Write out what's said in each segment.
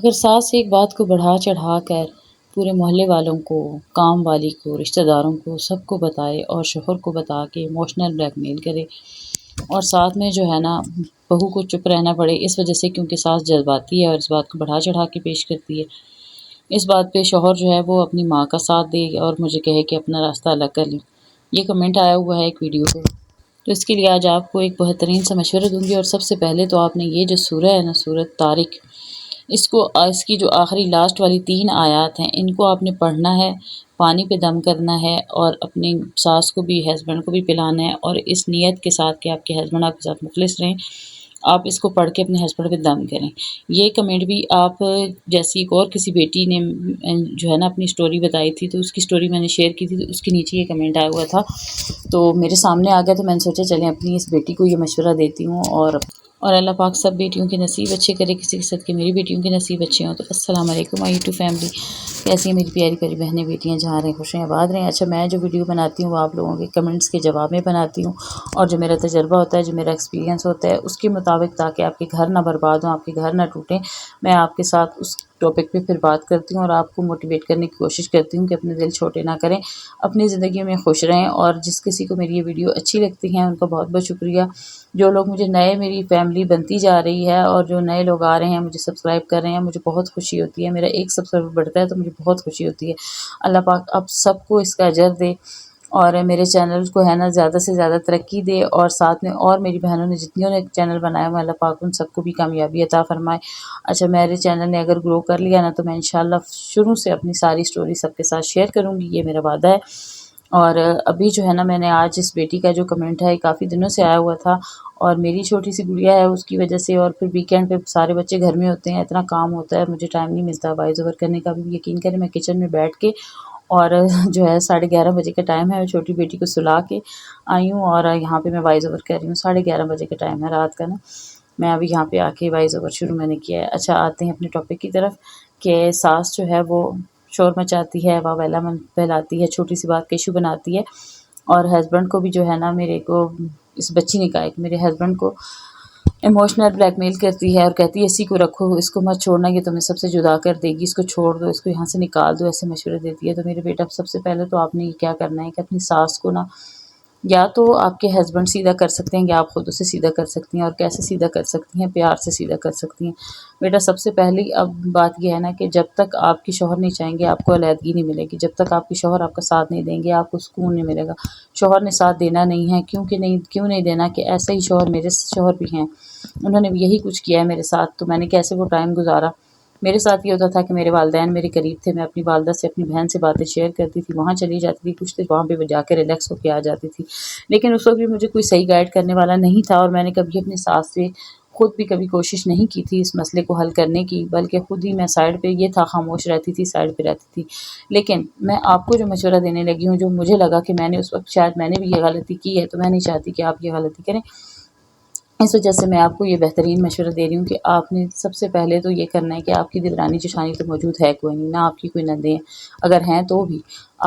اگر ساس ایک بات کو بڑھا چڑھا کر پورے محلے والوں کو، کام والی کو، رشتہ داروں کو، سب کو بتائے اور شوہر کو بتا کے ایموشنل بلیک میل کرے، اور ساتھ میں جو ہے نا بہو کو چپ رہنا پڑے اس وجہ سے کیونکہ ساس جذباتی ہے اور اس بات کو بڑھا چڑھا کے پیش کرتی ہے، اس بات پہ شوہر جو ہے وہ اپنی ماں کا ساتھ دے اور مجھے کہے کہ اپنا راستہ الگ کر لیں۔ یہ کمنٹ آیا ہوا ہے ایک ویڈیو پہ، تو اس کے لیے آج آپ کو ایک بہترین سا مشورہ دوں گی۔ اور سب سے پہلے تو آپ نے یہ جو سورہ ہے نا، سورۃ طارق، اس کی جو آخری لاسٹ والی 3 آیات ہیں، ان کو آپ نے پڑھنا ہے، پانی پہ دم کرنا ہے اور اپنی ساس کو بھی ہسبینڈ کو بھی پلانا ہے، اور اس نیت کے ساتھ کہ آپ کے ہسبینڈ آپ کے ساتھ مخلص رہیں، آپ اس کو پڑھ کے اپنے ہسبینڈ پہ دم کریں۔ یہ کمنٹ بھی آپ جیسی ایک اور کسی بیٹی نے جو ہے نا اپنی سٹوری بتائی تھی، تو اس کی سٹوری میں نے شیئر کی تھی، تو اس کے نیچے یہ کمنٹ آیا ہوا تھا، تو میرے سامنے آ گیا، تو میں نے سوچا چلیں اپنی اس بیٹی کو یہ مشورہ دیتی ہوں، اور اللہ پاک سب بیٹیوں کے نصیب اچھے کرے، کسی کے ساتھ کہ میری بیٹیوں کے نصیب اچھے ہوں۔ تو السلام علیکم مائی یوٹیوب فیملی، کیسی ہیں میری پیاری پیاری بہنیں بیٹیاں، جہاں رہیں خوش رہیں آباد رہیں۔ اچھا، میں جو ویڈیو بناتی ہوں وہ آپ لوگوں کے کمنٹس کے جواب میں بناتی ہوں، اور جو میرا تجربہ ہوتا ہے، جو میرا ایکسپیرینس ہوتا ہے، اس کے مطابق، تاکہ آپ کے گھر نہ برباد ہوں، آپ کے گھر نہ ٹوٹیں، میں آپ کے ساتھ اس ٹاپک پہ پھر بات کرتی ہوں اور آپ کو موٹیویٹ کرنے کی کوشش کرتی ہوں کہ اپنے دل چھوٹے نہ کریں، اپنی زندگی میں خوش رہیں۔ اور جس کسی کو میری یہ ویڈیو اچھی لگتی ہیں ان کا بہت بہت شکریہ۔ جو لوگ مجھے نئے، میری فیملی بنتی جا رہی ہے اور جو نئے لوگ آ رہے ہیں، مجھے سبسکرائب کر رہے ہیں، مجھے بہت خوشی ہوتی ہے، میرا ایک سبسکرائبر بڑھتا ہے تو مجھے بہت خوشی ہوتی ہے۔ اللہ پاک آپ سب کو اس کا اجر دے، اور میرے چینل کو ہے نا زیادہ سے زیادہ ترقی دے، اور ساتھ میں اور میری بہنوں نے جتنیوں نے چینل بنایا ہوا، اللہ پاک ان سب کو بھی کامیابی عطا فرمائے۔ اچھا، میرے چینل نے اگر گرو کر لیا نا، تو میں انشاءاللہ شروع سے اپنی ساری سٹوری سب کے ساتھ شیئر کروں گی، یہ میرا وعدہ ہے۔ اور ابھی جو ہے نا، میں نے آج اس بیٹی کا جو کمنٹ ہے کافی دنوں سے آیا ہوا تھا، اور میری چھوٹی سی گڑیا ہے اس کی وجہ سے، اور پھر ویکینڈ پہ سارے بچے گھر میں ہوتے ہیں، اتنا کام ہوتا ہے، مجھے ٹائم نہیں ملتا وائس اوور کرنے کا بھی۔ یقین کریں میں کچن میں بیٹھ کے، اور جو ہے 11:30 بجے کا ٹائم ہے، چھوٹی بیٹی کو سلا کے آئی ہوں، اور یہاں پہ میں وائس اوور کر رہی ہوں، 11:30 بجے کا ٹائم ہے رات کا نا، میں ابھی یہاں پہ آ کے وائس اوور شروع میں نے کیا ہے۔ اچھا، آتے ہیں اپنے ٹاپک کی طرف، کہ ساس جو ہے وہ شور مچاتی ہے، واہ ویلا من پھیلاتی ہے، چھوٹی سی بات کا ایشو بناتی ہے، اور ہسبینڈ کو بھی جو ہے نا، میرے کو اس بچی نے کہا ہے کہ میرے ہسبینڈ کو ایموشنل بلیک میل کرتی ہے اور کہتی ہے اسی کو رکھو، اس کو مت چھوڑنا، یہ تمہیں سب سے جدا کر دے گی، اس کو چھوڑ دو، اس کو یہاں سے نکال دو، ایسے مشورے دیتی ہے۔ تو میرے بیٹا، سب سے پہلے تو آپ نے یہ کیا کرنا ہے کہ اپنی ساس کو نا، یا تو آپ کے ہسبینڈ سیدھا کر سکتے ہیں، یا آپ خود اسے سیدھا کر سکتی ہیں، اور کیسے سیدھا کر سکتی ہیں؟ پیار سے سیدھا کر سکتی ہیں بیٹا۔ سب سے پہلی اب بات یہ ہے نا کہ جب تک آپ کی شوہر نہیں چاہیں گے، آپ کو علیحدگی نہیں ملے گی، جب تک آپ کے شوہر آپ کا ساتھ نہیں دیں گے، آپ کو سکون نہیں ملے گا۔ شوہر نے ساتھ دینا نہیں ہے، کیوں نہیں دینا؟ کہ ایسا ہی شوہر، میرے شوہر بھی ہیں، انہوں نے بھی یہی کچھ کیا ہے میرے ساتھ، تو میں نے کیسے وہ ٹائم گزارا۔ میرے ساتھ یہ ہوتا تھا کہ میرے والدین میرے قریب تھے، میں اپنی والدہ سے، اپنی بہن سے باتیں شیئر کرتی تھی، وہاں چلی جاتی تھی، کچھ دیر وہاں پہ جا کے ریلیکس ہو کے آ جاتی تھی، لیکن اس وقت بھی مجھے کوئی صحیح گائیڈ کرنے والا نہیں تھا، اور میں نے کبھی اپنی ساس سے خود بھی کبھی کوشش نہیں کی تھی اس مسئلے کو حل کرنے کی، بلکہ خود ہی میں سائڈ پہ، یہ تھا خاموش رہتی تھی، سائڈ پہ رہتی تھی۔ لیکن میں آپ کو جو مشورہ دینے لگی ہوں، جو مجھے لگا کہ میں نے اس وقت شاید میں نے بھی یہ غلطی کی ہے، تو میں نہیں چاہتی کہ آپ یہ غلطی کریں، اس وجہ سے میں آپ کو یہ بہترین مشورہ دے رہی ہوں کہ آپ نے سب سے پہلے تو یہ کرنا ہے کہ آپ کی دلرانی جٹھانی تو موجود ہے کوئی نہیں، نہ آپ کی کوئی نندیں ہیں، اگر ہیں تو بھی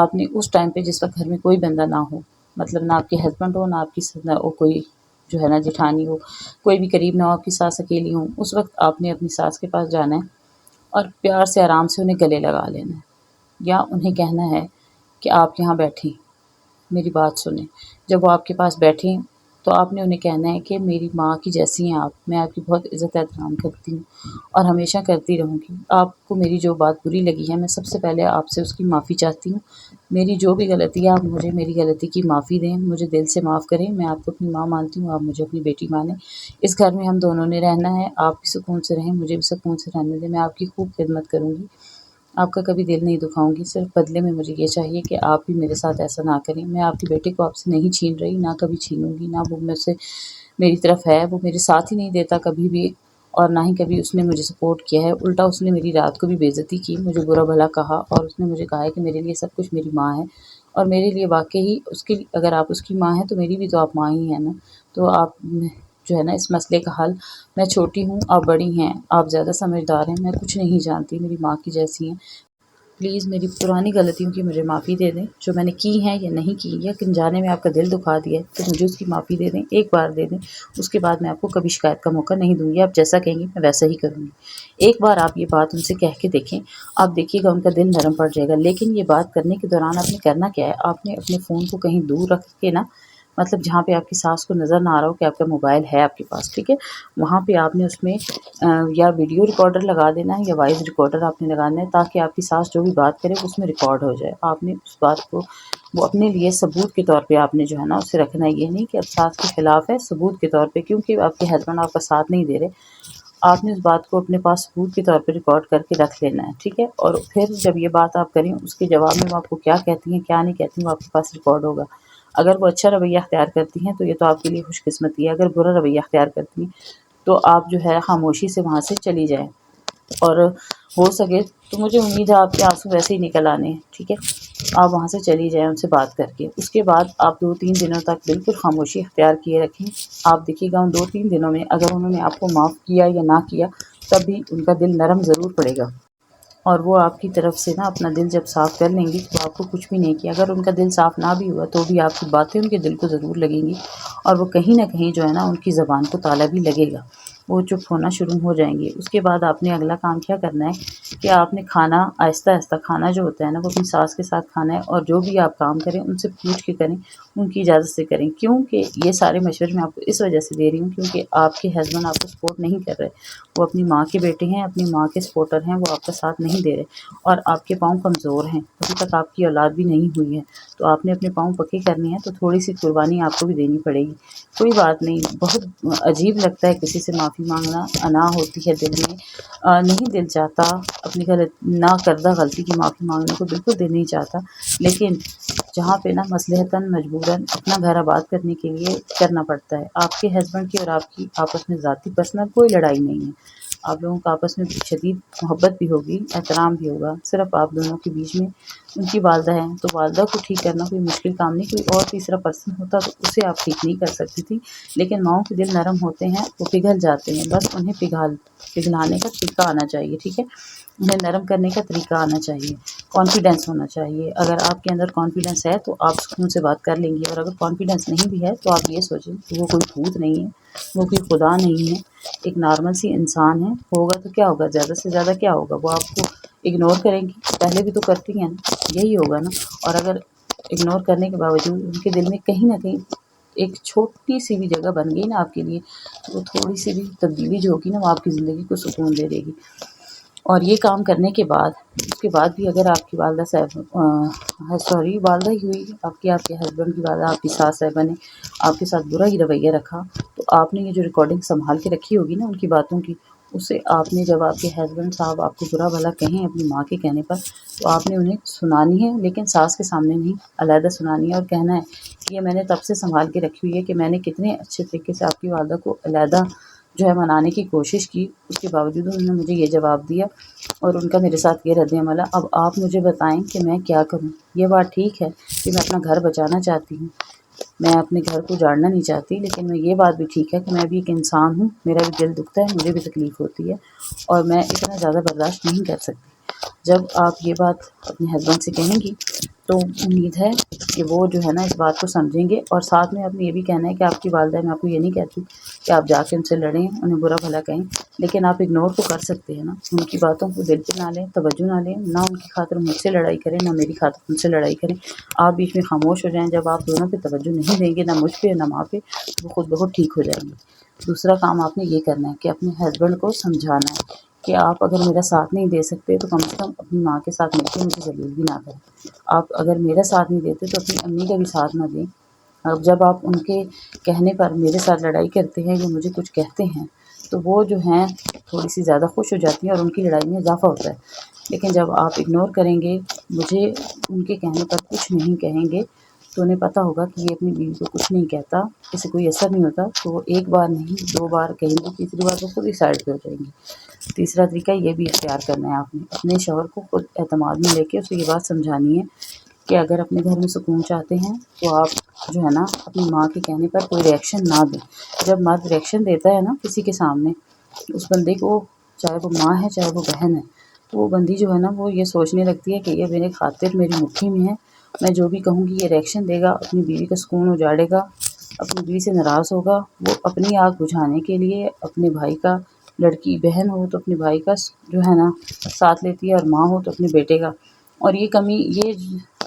آپ نے اس ٹائم پہ جس وقت گھر میں کوئی بندہ نہ ہو، مطلب نہ آپ کے ہسبینڈ ہو، نہ آپ کی کوئی جو ہے نا جٹھانی ہو، کوئی بھی قریب نہ ہو، آپ کی ساس اکیلی ہوں، اس وقت آپ نے اپنی ساس کے پاس جانا ہے، اور پیار سے آرام سے انہیں گلے لگا لینا ہے، یا انہیں کہنا ہے کہ آپ یہاں بیٹھیں، میری بات سنیں۔ جب وہ آپ کے پاس بیٹھیں تو آپ نے انہیں کہنا ہے کہ میری ماں کی جیسی ہیں آپ، میں آپ کی بہت عزت احترام کرتی ہوں اور ہمیشہ کرتی رہوں گی، آپ کو میری جو بات بری لگی ہے، میں سب سے پہلے آپ سے اس کی معافی چاہتی ہوں، میری جو بھی غلطی ہے آپ مجھے میری غلطی کی معافی دیں، مجھے دل سے معاف کریں، میں آپ کو اپنی ماں مانتی ہوں، آپ مجھے اپنی بیٹی مانیں، اس گھر میں ہم دونوں نے رہنا ہے، آپ بھی سکون سے رہیں، مجھے بھی سکون سے رہنے دیں، میں آپ کی خوب خدمت کروں گی، آپ کا کبھی دل نہیں دکھاؤں گی، صرف بدلے میں مجھے یہ چاہیے کہ آپ بھی میرے ساتھ ایسا نہ کریں، میں آپ کے بیٹے کو آپ سے نہیں چھین رہی، نہ کبھی چھینوں گی، نہ وہ مجھ سے میری طرف ہے، وہ میرے ساتھ ہی نہیں دیتا کبھی بھی، اور نہ ہی کبھی اس نے مجھے سپورٹ کیا ہے، الٹا اس نے میری رات کو بھی بے عزتی کی، مجھے برا بھلا کہا، اور اس نے مجھے کہا ہے کہ میرے لیے سب کچھ میری ماں ہے، اور میرے لیے واقعی اس کی، اگر آپ اس کی ماں ہیں تو میری بھی تو آپ ماں ہی ہیں نا، تو آپ جو ہے نا اس مسئلے کا حل، میں چھوٹی ہوں، آپ بڑی ہیں، آپ زیادہ سمجھدار ہیں، میں کچھ نہیں جانتی، میری ماں کی جیسی ہیں، پلیز میری پرانی غلطیوں کی مجھے معافی دے دیں، جو میں نے کی ہیں یا نہیں کی، یا کن جانے میں آپ کا دل دکھا دیا ہے تو مجھے اس کی معافی دے دیں، ایک بار دے دیں، اس کے بعد میں آپ کو کبھی شکایت کا موقع نہیں دوں گی، آپ جیسا کہیں گی میں ویسا ہی کروں گی۔ ایک بار آپ یہ بات ان سے کہہ کے دیکھیں، آپ دیکھیے گا ان کا دل نرم پڑ جائے گا۔ لیکن یہ بات کرنے کے دوران آپ نے کرنا کیا ہے، آپ نے اپنے فون کو کہیں دور رکھ کے نا، مطلب جہاں پہ آپ کی ساس کو نظر نہ آ رہا ہو کہ آپ کا موبائل ہے آپ کے پاس، ٹھیک ہے، وہاں پہ آپ نے اس میں یا ویڈیو ریکارڈر لگا دینا ہے یا وائس ریکارڈر آپ نے لگانا ہے، تاکہ آپ کی ساس جو بھی بات کرے اس میں ریکارڈ ہو جائے۔ آپ نے اس بات کو وہ اپنے لیے ثبوت کے طور پہ آپ نے جو ہے نا اسے رکھنا ہے، یہ نہیں کہ اب ساس کے خلاف ہے، ثبوت کے طور پہ، کیونکہ آپ کے ہسبینڈ آپ کا ساتھ نہیں دے رہے، آپ نے اس بات کو اپنے پاس ثبوت کے طور پہ ریکارڈ کر کے رکھ لینا ہے، ٹھیک ہے۔ اور پھر جب یہ بات آپ کریں، اس کے جواب میں وہ آپ کو کیا کہتی ہیں کیا نہیں کہتی ہیں وہ آپ کے پاس ریکارڈ ہوگا۔ اگر وہ اچھا رویہ اختیار کرتی ہیں تو یہ تو آپ کے لیے خوش قسمتی ہے، اگر برا رویہ اختیار کرتی ہیں تو آپ جو ہے خاموشی سے وہاں سے چلی جائیں، اور ہو سکے تو مجھے امید ہے آپ کے آنسو ویسے ہی نکل آنے ہیں، ٹھیک ہے، آپ وہاں سے چلی جائیں ان سے بات کر کے۔ اس کے بعد آپ 2-3 دنوں تک بالکل خاموشی اختیار کیے رکھیں۔ آپ دیکھیے گا ان 2-3 دنوں میں اگر انہوں نے آپ کو معاف کیا یا نہ کیا، تب بھی ان کا دل نرم ضرور پڑے گا، اور وہ آپ کی طرف سے نا اپنا دل جب صاف کر لیں گی تو آپ کو کچھ بھی نہیں کیا۔ اگر ان کا دل صاف نہ بھی ہوا تو بھی آپ کی باتیں ان کے دل کو ضرور لگیں گی، اور وہ کہیں نہ کہیں جو ہے نا ان کی زبان کو تالا بھی لگے گا، وہ چپ ہونا شروع ہو جائیں گے۔ اس کے بعد آپ نے اگلا کام کیا کرنا ہے کہ آپ نے کھانا آہستہ آہستہ کھانا جو ہوتا ہے نا وہ اپنی ساس کے ساتھ کھانا ہے، اور جو بھی آپ کام کریں ان سے پوچھ کے کریں، ان کی اجازت سے کریں، کیونکہ یہ سارے مشورے میں آپ کو اس وجہ سے دے رہی ہوں کیونکہ آپ کے ہسبینڈ آپ کو سپورٹ نہیں کر رہے، وہ اپنی ماں کے بیٹے ہیں، اپنی ماں کے سپورٹر ہیں، وہ آپ کا ساتھ نہیں دے رہے، اور آپ کے پاؤں کمزور ہیں، ابھی تک آپ کی اولاد بھی نہیں ہوئی ہے، تو آپ نے اپنے پاؤں پکے کرنے ہیں، تو تھوڑی سی قربانی آپ کو بھی دینی پڑے گی۔ کوئی بات نہیں، بہت عجیب لگتا ہے کسی سے معافی مانگنا، انا ہوتی ہے دل میں، نہیں دل چاہتا اپنی نہ کردہ غلطی کی معافی مانگنے کو، بالکل دل نہیں چاہتا، لیکن جہاں پہ نا مصلحتاً مجبوراً اپنا گھر آباد کرنے کے لیے کرنا پڑتا ہے۔ آپ کے ہسبینڈ کی اور آپ کی آپس میں ذاتی پرسنل کوئی لڑائی نہیں ہے، آپ لوگوں کا آپس میں شدید محبت بھی ہوگی، احترام بھی ہوگا، صرف آپ دونوں کے بیچ میں ان کی والدہ ہیں، تو والدہ کو ٹھیک کرنا کوئی مشکل کام نہیں، کوئی اور تیسرا پرسن ہوتا تو اسے آپ ٹھیک نہیں کر سکتی تھی، لیکن ماؤں کے دل نرم ہوتے ہیں، وہ پگھل جاتے ہیں، بس انہیں پگھلانے کا طریقہ آنا چاہیے، ٹھیک ہے، انہیں نرم کرنے کا طریقہ آنا چاہیے، کانفیڈنس ہونا چاہیے۔ اگر آپ کے اندر کانفیڈنس ہے تو آپ سکون سے بات کر لیں گے، اور اگر کانفیڈنس نہیں بھی ہے تو آپ یہ سوچیں کہ وہ کوئی بھوت نہیں ہے، وہ کوئی خدا نہیں ہے، ایک نارمل سی انسان ہے، ہوگا تو کیا ہوگا، زیادہ سے زیادہ کیا ہوگا، وہ آپ کو اگنور کریں گی، پہلے بھی تو کرتی ہیں نا، یہی ہوگا نا۔ اور اگر اگنور کرنے کے باوجود ان کے دل میں کہیں نہ کہیں ایک چھوٹی سی بھی جگہ بن گئی نا آپ کے لیے، تو وہ تھوڑی سی بھی تبدیلی جو ہوگی نا وہ آپ کی زندگی کو سکون دے دے گی۔ اور یہ کام کرنے کے بعد، اس کے بعد بھی اگر آپ کی والدہ صاحب والدہ ہی ہوئی، آپ کے ہسبینڈ کی والدہ، آپ کی ساس صاحبہ نے آپ کے ساتھ برا ہی رویہ رکھا، تو آپ نے یہ جو ریکارڈنگ سنبھال کے رکھی ہوگی نا ان کی باتوں کی، اسے آپ نے جب آپ کے ہسبینڈ صاحب آپ کو برا بھلا کہیں اپنی ماں کے کہنے پر، تو آپ نے انہیں سنانی ہے، لیکن ساس کے سامنے نہیں، علیحدہ سنانی ہے، اور کہنا ہے کہ یہ میں نے تب سے سنبھال کے رکھی ہوئی ہے کہ میں نے کتنے اچھے طریقے سے آپ کی والدہ کو علیحدہ جو ہے منانے کی کوشش کی، اس کے باوجود انہوں نے مجھے یہ جواب دیا، اور ان کا میرے ساتھ یہ رد عمل ہے۔ اب آپ مجھے بتائیں کہ میں کیا کروں۔ یہ بات ٹھیک ہے کہ میں اپنا گھر بچانا چاہتی ہوں، میں اپنے گھر کو جاڑنا نہیں چاہتی، لیکن میں یہ بات بھی ٹھیک ہے کہ میں بھی ایک انسان ہوں، میرا بھی دل دکھتا ہے، مجھے بھی تکلیف ہوتی ہے، اور میں اتنا زیادہ برداشت نہیں کر سکتی۔ جب آپ یہ بات اپنے ہسبینڈ سے کہیں گی تو امید ہے کہ وہ جو ہے نا اس بات کو سمجھیں گے، اور ساتھ میں آپ نے یہ بھی کہنا ہے کہ آپ کی والدہ، میں آپ کو یہ نہیں کہتی کہ آپ جا کے ان سے لڑیں، انہیں برا بھلا کہیں، لیکن آپ اگنور تو کر سکتے ہیں نا، ان کی باتوں کو دل پہ نہ لیں، توجہ نہ لیں، نہ ان کی خاطر مجھ سے لڑائی کریں، نہ میری خاطر ان سے لڑائی کریں، آپ بیچ میں خاموش ہو جائیں۔ جب آپ دونوں پہ توجہ نہیں دیں گے، نہ مجھ پہ نہ ماں پہ، وہ خود بخود ٹھیک ہو جائیں گے۔ دوسرا کام آپ نے یہ کرنا ہے کہ اپنے ہسبینڈ کو سمجھانا ہے کہ آپ اگر میرا ساتھ نہیں دے سکتے تو کم سے کم اپنی ماں کے ساتھ مل کے مجھے ذلیل بھی نہ کریں۔ آپ اگر میرا ساتھ نہیں دیتے تو اپنی امی کا بھی ساتھ نہ دیں۔ اب جب آپ ان کے کہنے پر میرے ساتھ لڑائی کرتے ہیں یا مجھے کچھ کہتے ہیں تو وہ جو ہیں تھوڑی سی زیادہ خوش ہو جاتی ہیں اور ان کی لڑائی میں اضافہ ہوتا ہے، لیکن جب آپ اگنور کریں گے، مجھے ان کے کہنے پر کچھ نہیں کہیں گے، تو انہیں پتہ ہوگا کہ یہ اپنی بیوی کو کچھ نہیں کہتا، اسے کوئی اثر نہیں ہوتا، تو وہ ایک بار نہیں 2 بار کہیں گے، تیسری بار وہ خود ہی سائڈ پہ ہو جائیں گے۔ تیسرا طریقہ یہ بھی اختیار کرنا ہے آپ نے، اپنے شوہر کو خود اعتماد میں لے کے اسے یہ بات سمجھانی ہے کہ اگر اپنے گھر میں سکون چاہتے ہیں تو آپ جو ہے نا اپنی ماں کے کہنے پر کوئی ریئیکشن نہ دیں۔ جب مرد ریئیکشن دیتا ہے نا کسی کے سامنے، اس بندے کو، چاہے وہ ماں ہے چاہے وہ بہن ہے، تو وہ بندی جو ہے نا وہ یہ سوچنے لگتی ہے کہ یہ میرے خاطر میری مٹھی میں ہے، میں جو بھی کہوں گی یہ ریئیکشن دے گا، اپنی بیوی کا سکون اجاڑے گا، اپنی بیوی سے ناراض ہوگا، وہ اپنی آگ بجھانے کے لیے اپنے بھائی کا، لڑکی بہن ہو تو اپنے بھائی کا جو ہے نا ساتھ لیتی ہے، اور ماں ہو تو اپنے بیٹے کا۔ اور یہ کمی یہ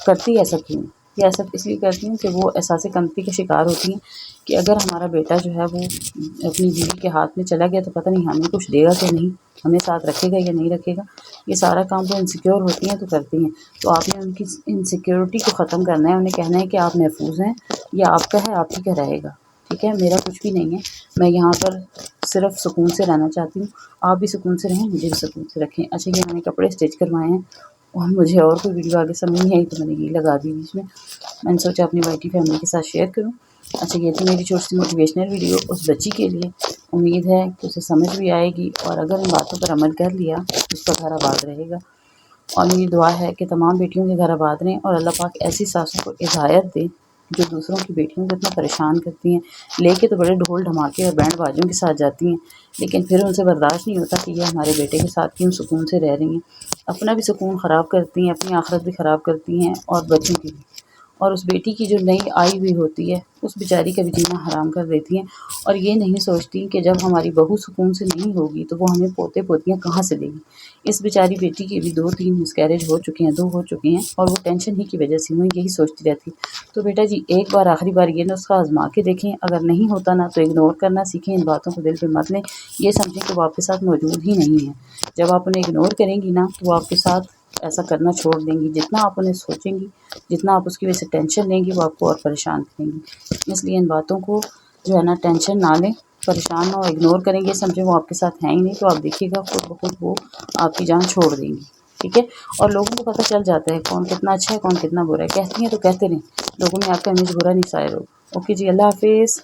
کرتی ہے سب کیوں؟ یہ ایسا اس لیے کرتی ہوں کہ وہ احساس کمتری کا شکار ہوتی ہیں کہ اگر ہمارا بیٹا جو ہے وہ اپنی بیوی کے ہاتھ میں چلا گیا تو پتہ نہیں ہمیں کچھ دے گا کہ نہیں، ہمیں ساتھ رکھے گا یا نہیں رکھے گا۔ یہ سارا کام وہ انسیکیور ہوتی ہیں تو کرتی ہیں۔ تو آپ نے ان کی انسیکیورٹی کو ختم کرنا ہے، انہیں کہنا ہے کہ آپ محفوظ ہیں، یہ آپ کا ہے، آپ ہی کا رہے گا، ٹھیک ہے، میرا کچھ بھی نہیں ہے، میں یہاں پر صرف سکون سے رہنا چاہتی ہوں، آپ بھی سکون سے رہیں، مجھے بھی سکون سے رکھیں۔ اچھا یہ میں نے کپڑے اسٹچ کروائے ہیں اور مجھے اور کوئی ویڈیو آگے سمجھ نہیں آئی تو میں نے یہ لگا دی بیچ میں نے سوچا اپنی وائی ٹی فیملی کے ساتھ شیئر کروں۔ اچھا یہ تھی میری چھوٹی سی موٹیویشنل ویڈیو اس بچی کے لیے، امید ہے کہ اسے سمجھ بھی آئے گی، اور اگر ان باتوں پر عمل کر لیا تو اس کا گھر آباد رہے گا۔ اور میری دعا ہے کہ تمام بیٹیوں کے گھر آباد رہیں، اور اللہ پاک ایسی ساسوں کو ہدایت دے جو دوسروں کی بیٹیوں کو اتنا پریشان کرتی ہیں، لے کے تو بڑے ڈھول دھماکے اور بینڈ باجوں کے ساتھ جاتی ہیں، لیکن پھر ان سے برداشت نہیں ہوتا کہ یہ ہمارے بیٹے کے ساتھ کیوں سکون سے رہ رہی ہیں، اپنا بھی سکون خراب کرتی ہیں، اپنی آخرت بھی خراب کرتی ہیں، اور بچوں کی بھی، اور اس بیٹی کی جو نئی آئی ہوئی ہوتی ہے اس بیچاری کا بھی جینا حرام کر دیتی ہیں، اور یہ نہیں سوچتی کہ جب ہماری بہو سکون سے نہیں ہوگی تو وہ ہمیں پوتے پوتیاں کہاں سے دے گی۔ اس بیچاری بیٹی کے بھی 2-3 مسکیریج ہو چکے ہیں، 2 ہو چکے ہیں، اور وہ ٹینشن ہی کی وجہ سے ہوئی، یہی سوچتی رہتی۔ تو بیٹا جی ایک بار آخری بار یہ نسخہ آزما کے دیکھیں، اگر نہیں ہوتا نا تو اگنور کرنا سیکھیں، ان باتوں کو دل پہ مت لیں، یہ سمجھیں کہ وہ آپ کے ساتھ موجود ہی نہیں ہے۔ جب آپ انہیں اگنور کریں گی نا تو وہ آپ کے ساتھ ایسا کرنا چھوڑ دیں گی، جتنا آپ انہیں سوچیں گی، جتنا آپ اس کی وجہ سے ٹینشن لیں گی وہ آپ کو اور پریشان کریں گی۔ اس لیے ان باتوں کو جو ہے نا ٹینشن نہ لیں، پریشان نہ ہو، اگنور کریں گے، سمجھیں وہ آپ کے ساتھ ہیں ہی نہیں، تو آپ دیکھیے گا خود بخود وہ آپ کی جان چھوڑ دیں گی، ٹھیک ہے۔ اور لوگوں کو پتہ چل جاتا ہے کون کتنا اچھا ہے کون کتنا برا ہے، کہتی ہیں تو کہتے رہیں، لوگوں میں آپ کا امیج برا نہیں ظاہر ہو۔ اوکے جی، اللہ حافظ۔